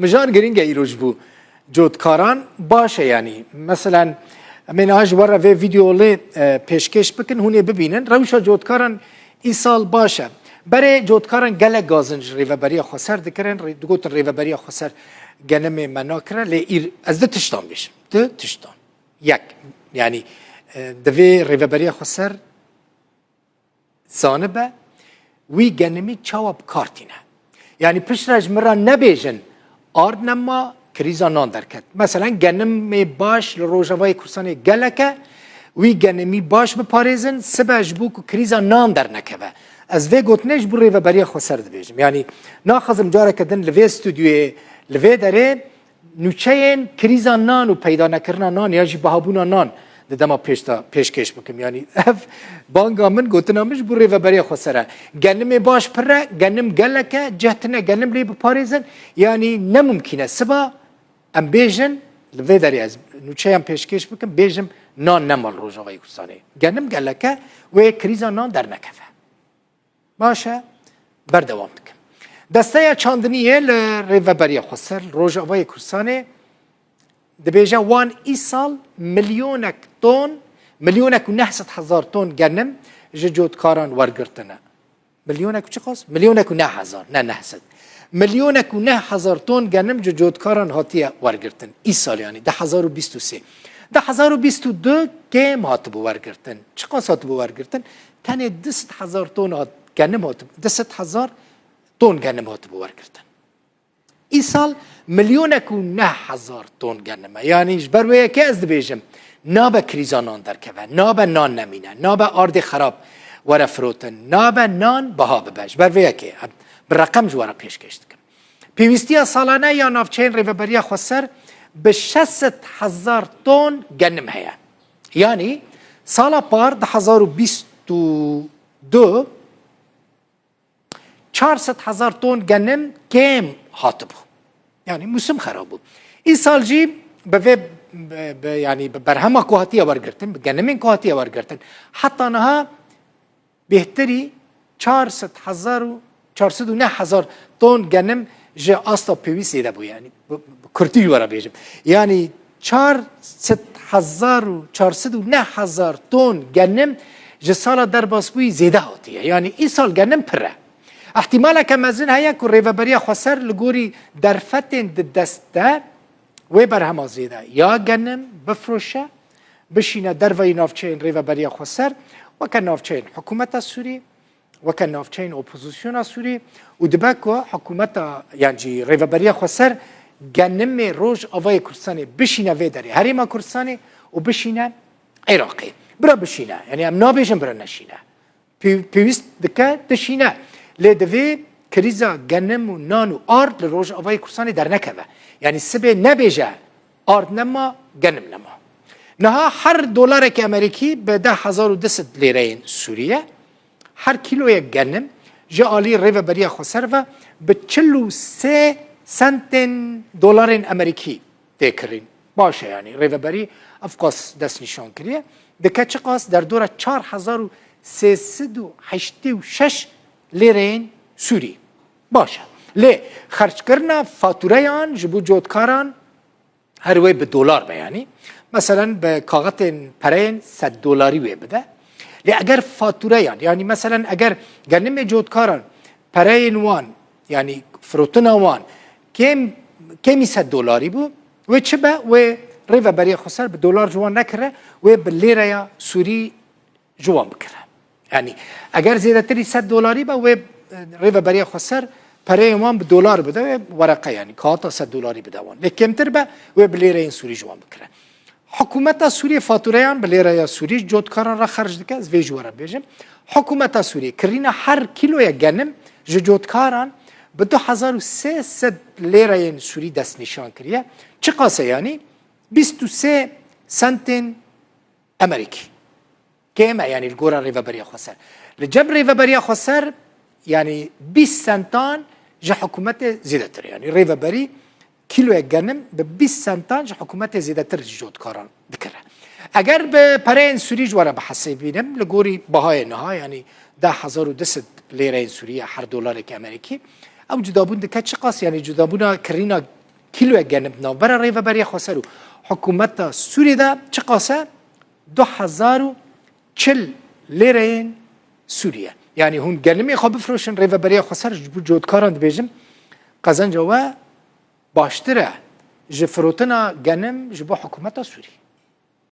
مجان گرینگ ایروج بو جودکاران باشه یعنی مثلا من آج ورا و ویدیو لی پیشکش بکن هونی ببینن روشا جودکاران ای سال باشه برای جودکاران گله گازنج ریوبری خسر دکرن دوگوتن ریوبری خسر گنم منا کرن لی از ده تشتان بیشم ده تشتان یک یعنی دوی ریوبری خسر سانبه وی گنمی چواب کارتینه یعنی پشترش مرا نبیجن آرد نما کریزا نان درکت مثلا گنم باش لروجوای کورسان گلکه وی گنمی باش بپارێزن سبج بو که کریزا نان در نکوه از وی گوتنش بو ریوبری خسر دبیجم یعنی ناخذم جاره کدن لوی استودیوی لوی داره نوچهین کریزا نان و پیدا نکرنا نان یا جی بهابونا نان دما پیشکش بکم یعنی اف بانگا من گوتنامش بو ریوبری خسره گنم باش پره گنم گلکه جهتنه گنم لی بپارێزن یعنی نممکنه سبا ام بیجن لوی داری از نوچه هم پیشکش بکم بیجم نان نمال روژاوی کورسانه گنم گلکه و کریزا نان در نکفه باشه بردوام بکم دسته چاندنیه لریوبری خسر روژاوی کورسانه دبیجه وان ای سال ملیونک تون ملیونک و 900,000 تون گنم جودکاران ورگرتنه ملیونک و چه قاس؟ ملیونک و 9,000 نه 900 ملیونک و 9,000 تون گنم جودکاران هاتیه ورگرتن ای سال یعنی 2023 2022 کم هات بو ورگرتن چه قاس هات بو ورگرتن تنه 200,000 تون گنم هات 200,000 تون گنم هات بو ورگرتن ای سال ملیونک و 9,000 تون گنمه یعنی برویه که از دبیجم نابه کریزانان در که نابه نان نمینه نابه آرد خراب وره فروتن نابه نان بها ببش برویه که برقم جواره پیش کشتکم پیوستی سالانه یا نافچین ریوبری خسر به 600,000 تون گنم هیا یعنی سالا پار 2022 400,000 تون گنم کم هاتبو یعنی موسم خراب بود این سال جی به یعنی برهما کوهاتی ورگرتن گنمین کوهاتی ورگرتن حتی نها بهتری 409,000 تون گنم جه آستا پیویسی ده بو یعنی کرتی ورا بیجم یعنی 409,000 تون گنم جه سالا در باس بوی زیده هاتیه یعنی این سال گنم پره احتمالا که مزن هیا که ریوبری خسر لگوری در فتن دسته و برهم زیده یا گنم بفروشه بشینه در وی نافچین ریوبری خسر و که نافچین حکومت سوری و که نافچین اپوزیسیون سوری و دبکو حکومت یعنی ریوبری خسر گنم روش آوای کردستان بشینه وی داری هریما کردستان و بشینه عراقی برا بشینه یعنی هم نابیجم برا نشینه پیوست دکه دشینه لدوی کریزا گنم و نان و آرد لروج آوای کردستان در نکوه یعنی سبه نبیجه آرد نما گنم نما نها هر دلار که امریکی به 10,200 لیره سوریه هر کیلوی گنم جالی ریوبری خسر و به 43 سنت دلار امریکی تکرین باشه یعنی ریوبری افقاس دست نشان کریه دکه چه قاس در دور 4,386 لیره سوری باشه لی خرج کردن فاتوره آن جبو جودکاران هر وی به دلار بیانی مثلا به کاغت پرین 100 دلاری وی بده لی اگر فاتوره آن یعنی مثلا اگر گنم جودکاران پرین وان یعنی فروتن وان کمی 100 دلاری بو و چه به و ریوبری خسر به دلار جوان نکره و به لیره سوری جوان بکره یعنی اگر زیادتری 100 دلاری با و ریوبری خسر پره وان به دلار بده ورقه یعنی کاتا 100 دلاری بده وان لکمتر به و به لیره سوری جوان بکره حکومت سوریه فاتوره آن به لیره سوری جودکاران را خرج دکه از ویجواره بیجم حکومت سوریه کرینا هر کیلوی گنم جودکاران به 2,300 لیره سوری دست نشان کریه چه قاسه یعنی 23 سنت امریکی کمه یعنی الگورا ریوبری خسر لجب ریوبری خسر یعنی 20 سنتان جه حکومت زیده تر یعنی ریوبری کیلو گنم به 20 سنتان جه حکومت زیده تر جودکاران دکره اگر به پرین سوری جواره به حسابینم لگوری بهای نها یعنی 10,200 لیره سوری هر دلار که امریکی او جدابون دکه چه قاس یعنی جدابون کرینا کیلو گنم نوبر ریوبری خسرو حکومت سوریه دا چه قاسه 2040 لیره سوریه یعنی هون گنمی خواب بفروشن ریوبری خسر جودکاران بیجم قزنجا و باشتره جفروتنا گنم جبو حکومت سوریه